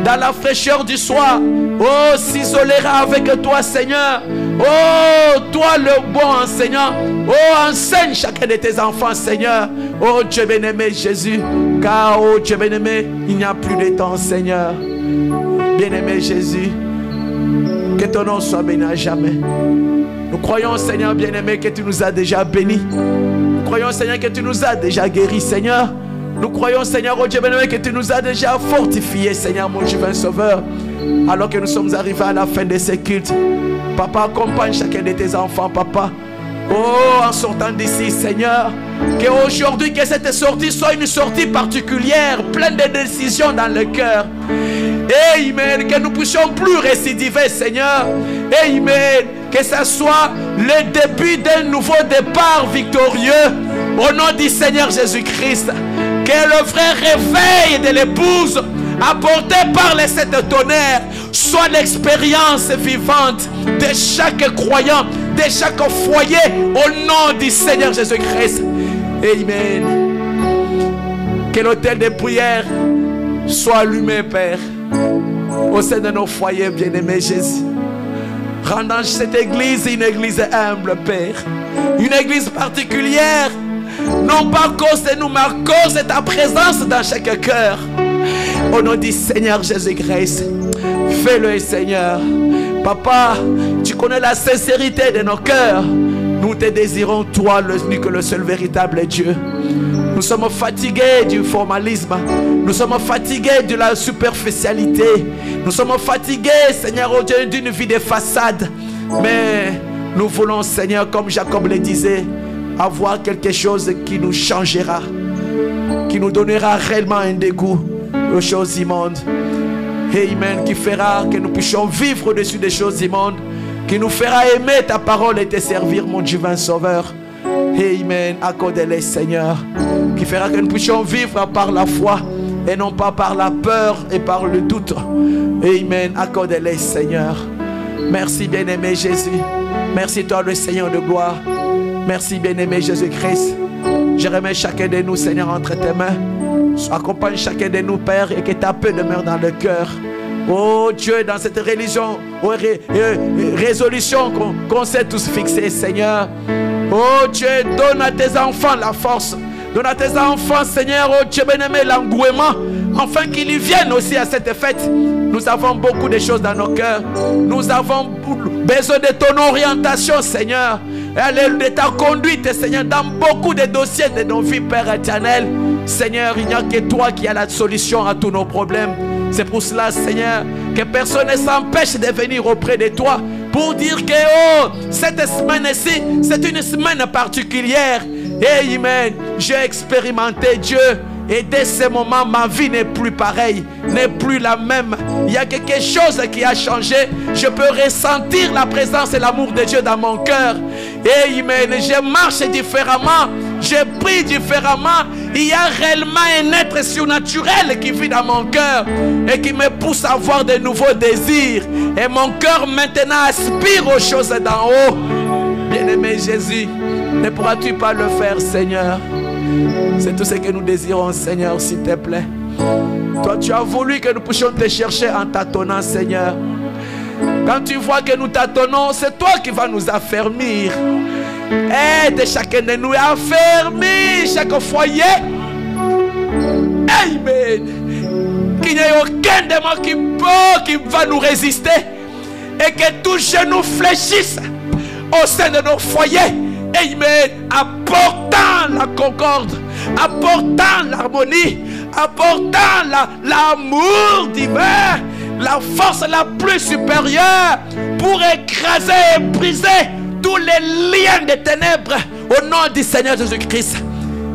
dans la fraîcheur du soir. Oh, s'isolera avec toi, Seigneur. Oh, toi le bon enseignant. Oh, enseigne chacun de tes enfants, Seigneur. Oh, Dieu bien-aimé, Jésus. Car, oh, Dieu bien-aimé, il n'y a plus de temps, Seigneur. Bien-aimé, Jésus, que ton nom soit béni à jamais. Nous croyons, Seigneur bien-aimé, que tu nous as déjà bénis. Nous croyons, Seigneur, que tu nous as déjà guéris, Seigneur. Nous croyons, Seigneur, oh Dieu bien-aimé, que tu nous as déjà fortifiés, Seigneur, mon divin Sauveur. Alors que nous sommes arrivés à la fin de ces cultes, Papa, accompagne chacun de tes enfants, Papa. Oh, en sortant d'ici, Seigneur, qu'aujourd'hui, que cette sortie soit une sortie particulière, pleine de décisions dans le cœur. Amen. Que nous puissions plus récidiver, Seigneur. Amen. Que ce soit le début d'un nouveau départ victorieux. Au nom du Seigneur Jésus-Christ. Que le vrai réveil de l'épouse apporté par les sept tonnerres soit l'expérience vivante de chaque croyant, de chaque foyer. Au nom du Seigneur Jésus-Christ. Amen. Que l'autel de prière soit allumé, Père, au sein de nos foyers, bien-aimé Jésus. Rendant cette église une église humble, Père. Une église particulière. Non pas à cause de nous, mais à cause de ta présence dans chaque cœur. Au nom du Seigneur Jésus-Christ. Fais-le, Seigneur. Papa, tu connais la sincérité de nos cœurs. Nous te désirons, toi, l'unique, le seul véritable Dieu. Nous sommes fatigués du formalisme. Nous sommes fatigués de la superficialité. Nous sommes fatigués, Seigneur, oh Dieu, d'une vie de façade. Mais Nous voulons, Seigneur, comme Jacob le disait, avoir quelque chose qui nous changera, qui nous donnera réellement un dégoût aux choses immondes. Amen. Qui fera que nous puissions vivre au-dessus des choses immondes, qui nous fera aimer ta parole et te servir, mon divin Sauveur. Amen. Accorde-les, Seigneur. Qui fera que nous puissions vivre par la foi et non pas par la peur et par le doute. Amen. Accorde-les, Seigneur. Merci, bien-aimé Jésus. Merci, toi, le Seigneur de gloire. Merci, bien-aimé Jésus-Christ. Je remets chacun de nous, Seigneur, entre tes mains. Accompagne chacun de nous, Père, et que ta paix demeure dans le cœur. Oh Dieu, dans cette résolution qu'on s'est tous fixée, Seigneur. Oh Dieu, donne à tes enfants la force. Donne à tes enfants, Seigneur, oh Dieu bien-aimé, l'engouement, afin qu'ils viennent aussi à cette fête. Nous avons beaucoup de choses dans nos cœurs. Nous avons besoin de ton orientation, Seigneur. De ta conduite, Seigneur, dans beaucoup de dossiers de nos vies, Père éternel. Seigneur, il n'y a que toi qui as la solution à tous nos problèmes. C'est pour cela, Seigneur, que personne ne s'empêche de venir auprès de toi pour dire que, oh, cette semaine-ci, c'est une semaine particulière. Amen. J'ai expérimenté Dieu. Et dès ce moment, ma vie n'est plus pareille, n'est plus la même. Il y a quelque chose qui a changé. Je peux ressentir la présence et l'amour de Dieu dans mon cœur. Amen. Je marche différemment. Je prie différemment. Il y a réellement un être surnaturel qui vit dans mon cœur et qui me pousse à avoir de nouveaux désirs. Et mon cœur maintenant aspire aux choses d'en haut. Bien-aimé Jésus, ne pourras-tu pas le faire, Seigneur? C'est tout ce que nous désirons, Seigneur, s'il te plaît. Toi, tu as voulu que nous puissions te chercher en tâtonnant, Seigneur. Quand tu vois que nous tâtonnons, c'est toi qui vas nous affermir. Aide chacun de nous à affermir chaque foyer. Amen. Qu'il n'y ait aucun démon qui va nous résister. Et que tout genou fléchisse au sein de nos foyers. Amen. Apportant la concorde, apportant l'harmonie, apportant l'amour divin, la force la plus supérieure pour écraser et briser tous les liens des ténèbres au nom du Seigneur Jésus-Christ.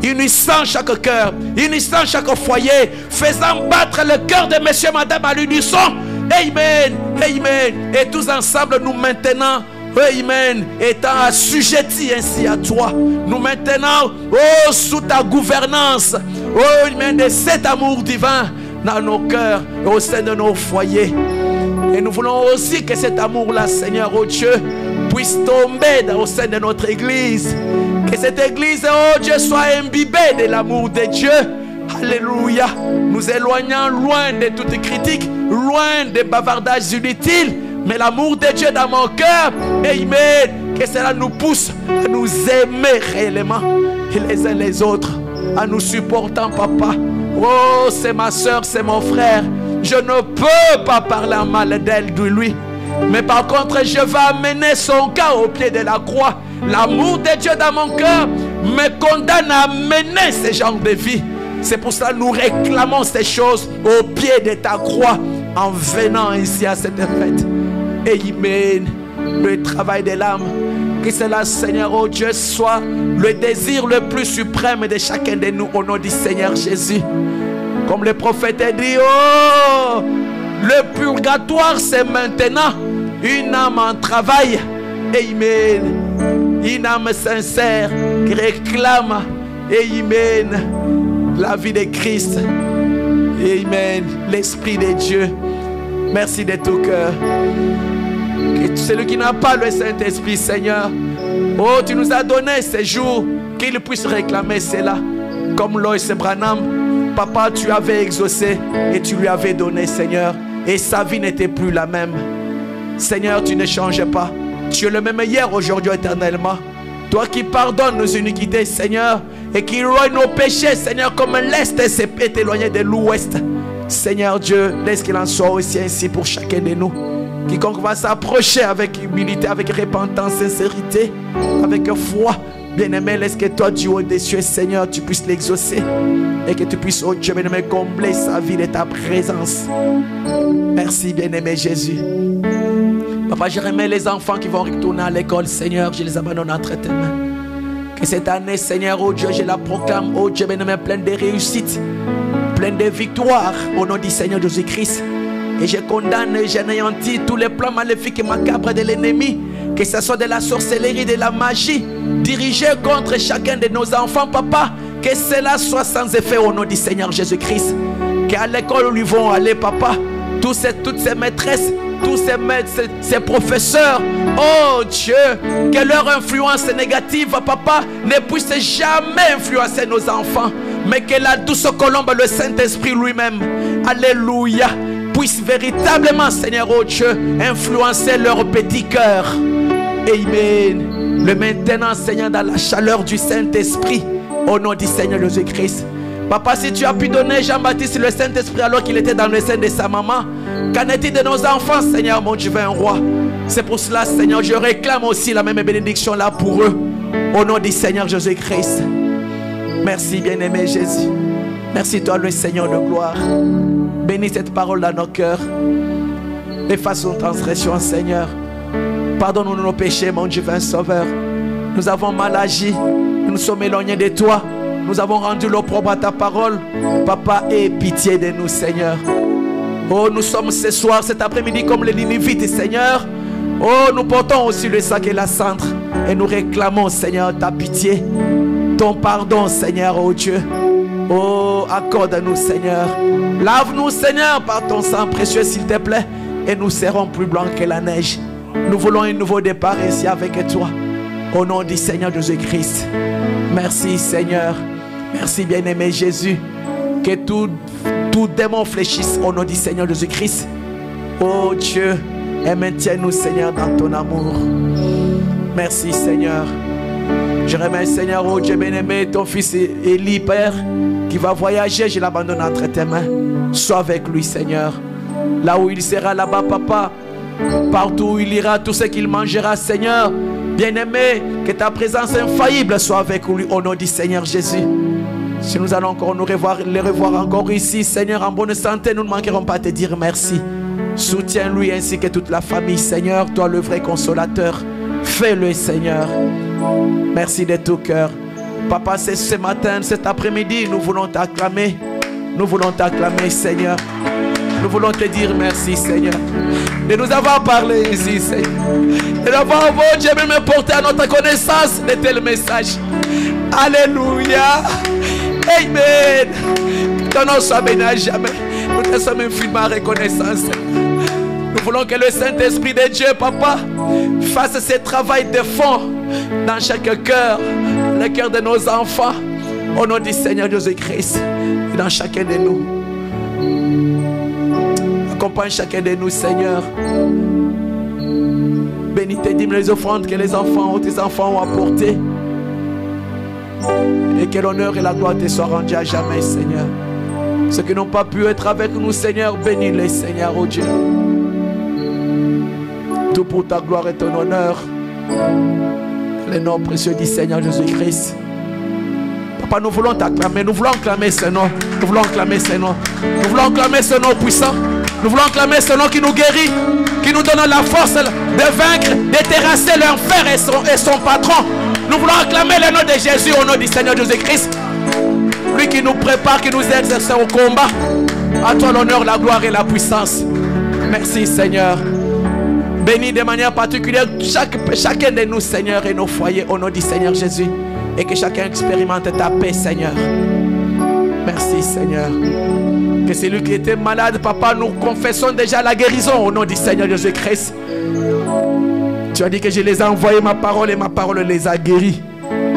Unissant chaque cœur, unissant chaque foyer, faisant battre le cœur de monsieur et madame à l'unisson. Amen. Amen. Et tous ensemble, nous maintenant, amen, étant assujettis ainsi à toi, nous maintenant, oh, sous ta gouvernance, oh, amen, de cet amour divin dans nos cœurs et au sein de nos foyers. Et nous voulons aussi que cet amour-là, Seigneur, oh Dieu, puisse tomber au sein de notre église. Que cette église, oh Dieu, soit imbibée de l'amour de Dieu. Alléluia. Nous éloignant loin de toute critique, loin des bavardages inutiles. Mais l'amour de Dieu dans mon cœur, amen, que cela nous pousse à nous aimer réellement les uns les autres, à nous supportant, papa. Oh, c'est ma soeur, c'est mon frère. Je ne peux pas parler en mal d'elle, de lui. Mais par contre, je vais amener son cas au pied de la croix. L'amour de Dieu dans mon cœur me condamne à mener ce genre de vie. C'est pour cela que nous réclamons ces choses au pied de ta croix en venant ici à cette fête. Amen. Le travail de l'âme, que cela, Seigneur, oh Dieu, soit le désir le plus suprême de chacun de nous au nom du Seigneur Jésus. Comme le prophète a dit, oh, le purgatoire c'est maintenant une âme en travail. Amen. Une âme sincère qui réclame, amen, la vie de Christ. Amen. L'Esprit de Dieu. Merci de tout cœur. Que celui qui n'a pas le Saint-Esprit, Seigneur, oh, tu nous as donné ces jours, qu'il puisse réclamer cela. Comme Loïs Branham, papa, tu avais exaucé et tu lui avais donné, Seigneur. Et sa vie n'était plus la même. Seigneur, tu ne changes pas. Tu es le même hier, aujourd'hui, éternellement. Toi qui pardonnes nos iniquités, Seigneur, et qui éloigne nos péchés, Seigneur, comme l'Est est éloigné de l'Ouest. Seigneur Dieu, laisse qu'il en soit aussi ainsi pour chacun de nous. Quiconque va s'approcher avec humilité, avec repentance, sincérité, avec foi, bien-aimé, laisse que toi, Dieu des cieux, Seigneur, tu puisses l'exaucer. Et que tu puisses, oh Dieu, bien-aimé, combler sa vie de ta présence. Merci, bien-aimé Jésus. Papa, je remets les enfants qui vont retourner à l'école, Seigneur, je les abandonne entre tes mains. Que cette année, Seigneur, oh Dieu, je la proclame, oh Dieu, bien-aimé, pleine de réussites, pleine de victoires, au nom du Seigneur Jésus-Christ. Et je condamne et j'anéantis tous les plans maléfiques et macabres de l'ennemi, que ce soit de la sorcellerie, de la magie, dirigée contre chacun de nos enfants, Papa. Que cela soit sans effet au nom du Seigneur Jésus-Christ. Qu'à l'école où ils vont aller, Papa, toutes ces maîtresses, tous ces maîtres, ces professeurs, oh Dieu, que leur influence négative, Papa, ne puisse jamais influencer nos enfants, mais que la douce colombe, le Saint-Esprit lui-même, alléluia, puisse véritablement, Seigneur, oh Dieu, influencer leur petit cœur. Amen. Le maintenant, Seigneur, dans la chaleur du Saint-Esprit, au nom du Seigneur Jésus-Christ. Papa, si tu as pu donner Jean-Baptiste le Saint-Esprit alors qu'il était dans le sein de sa maman, qu'en est-il de nos enfants, Seigneur, mon divin roi? C'est pour cela, Seigneur, je réclame aussi la même bénédiction là pour eux, au nom du Seigneur Jésus-Christ. Merci, bien-aimé Jésus. Merci, toi, le Seigneur de gloire. Bénis cette parole dans nos cœurs. Efface nos transgressions, Seigneur. Pardonne-nous nos péchés, mon divin Sauveur. Nous avons mal agi. Nous nous sommes éloignés de toi. Nous avons rendu l'opprobre à ta parole. Papa, aie pitié de nous, Seigneur. Oh, nous sommes ce soir, cet après-midi, comme les Ninivites, Seigneur. Oh, nous portons aussi le sac et la cendre. Et nous réclamons, Seigneur, ta pitié. Ton pardon, Seigneur, oh Dieu. Oh, accorde-nous, Seigneur. Lave-nous, Seigneur, par ton sang précieux, s'il te plaît. Et nous serons plus blancs que la neige. Nous voulons un nouveau départ ici avec toi. Au nom du Seigneur Jésus-Christ. Merci, Seigneur. Merci, bien-aimé Jésus. Que tout démon fléchisse au nom du Seigneur Jésus-Christ. Oh Dieu, et maintiens-nous, Seigneur, dans ton amour. Merci, Seigneur. Je remets, Seigneur, oh Dieu bien-aimé, ton fils Élie, Père, qui va voyager, je l'abandonne entre tes mains. Sois avec lui, Seigneur. Là où il sera, là-bas, Papa. Partout où il ira, tout ce qu'il mangera, Seigneur. Bien-aimé, que ta présence infaillible soit avec lui au nom du Seigneur Jésus. Si nous allons encore les revoir encore ici, Seigneur, en bonne santé, nous ne manquerons pas de te dire merci. Soutiens-lui ainsi que toute la famille, Seigneur, toi le vrai consolateur. Fais-le, Seigneur. Merci de tout cœur. Papa, c'est ce matin, cet après-midi, nous voulons t'acclamer. Nous voulons t'acclamer, Seigneur. Nous voulons te dire merci, Seigneur, de nous avoir parlé ici, Seigneur. De l'avoir, oh Dieu, même porté à notre connaissance de tels messages. Alléluia. Amen. Que ton nom soit béni à jamais. Nous te sommes infiniment reconnaissants, Seigneur. Nous voulons que le Saint-Esprit de Dieu, Papa, fasse ce travail de fond dans chaque cœur, le cœur de nos enfants, au nom du Seigneur Jésus-Christ, et dans chacun de nous. Accompagne chacun de nous, Seigneur. Bénis tes dîmes, les offrandes que les enfants, tes enfants ont apportées. Et que l'honneur et la gloire te soient rendus à jamais, Seigneur. Ceux qui n'ont pas pu être avec nous, Seigneur, bénis-les, Seigneur, oh Dieu. Tout pour ta gloire et ton honneur. Le nom précieux du Seigneur Jésus-Christ. Papa, nous voulons t'acclamer, nous voulons clamer ce nom. Nous voulons clamer ce nom. Nous voulons clamer ce nom puissant. Nous voulons clamer ce nom qui nous guérit, qui nous donne la force de vaincre, de terrasser l'enfer et son patron. Nous voulons acclamer le nom de Jésus au nom du Seigneur Jésus-Christ. Lui qui nous prépare, qui nous exerce au combat. À toi l'honneur, la gloire et la puissance. Merci, Seigneur. Bénis de manière particulière chacun de nous, Seigneur, et nos foyers au nom du Seigneur Jésus. Et que chacun expérimente ta paix, Seigneur. Merci, Seigneur. Que celui qui était malade, Papa, nous confessons déjà la guérison au nom du Seigneur Jésus-Christ. Tu as dit que je les ai envoyés ma parole et ma parole les a guéris.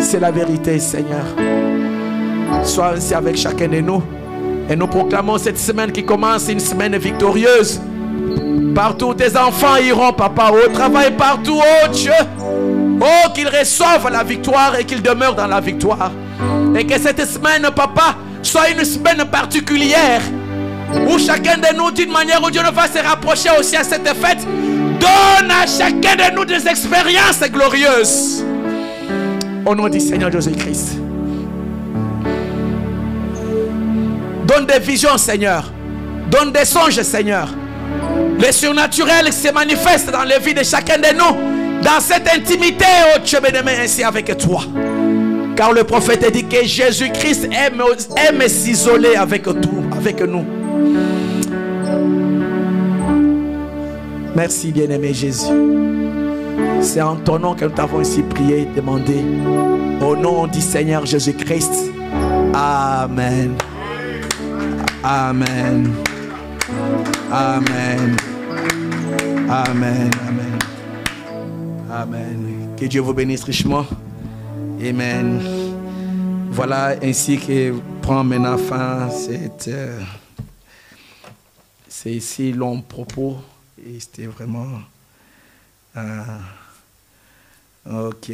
C'est la vérité, Seigneur. Sois ainsi avec chacun de nous. Et nous proclamons cette semaine qui commence une semaine victorieuse. Partout tes enfants iront, Papa, au travail, partout, oh Dieu. Oh, qu'ils reçoivent la victoire et qu'ils demeurent dans la victoire. Et que cette semaine, Papa, soit une semaine particulière où chacun de nous, d'une manière où Dieu va se rapprocher aussi à cette fête. Donne à chacun de nous des expériences glorieuses. Au nom du Seigneur Jésus-Christ. Donne des visions, Seigneur. Donne des songes, Seigneur. Le surnaturel se manifeste dans la vie de chacun de nous. Dans cette intimité, oh Dieu bien-aimé, ainsi avec toi. Car le prophète dit que Jésus-Christ aime s'isoler avec nous. Merci bien-aimé Jésus. C'est en ton nom que nous t'avons ainsi prié et demandé. Au nom du Seigneur Jésus-Christ. Amen. Amen. Amen. Amen. Amen. Amen. Que Dieu vous bénisse richement. Amen. Voilà ainsi que prend maintenant fin c'est ici long propos. Et c'était vraiment... ok.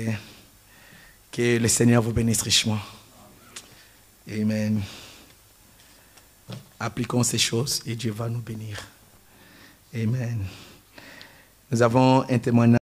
Que le Seigneur vous bénisse richement. Amen. Appliquons ces choses et Dieu va nous bénir. Amen. Nous avons un témoignage.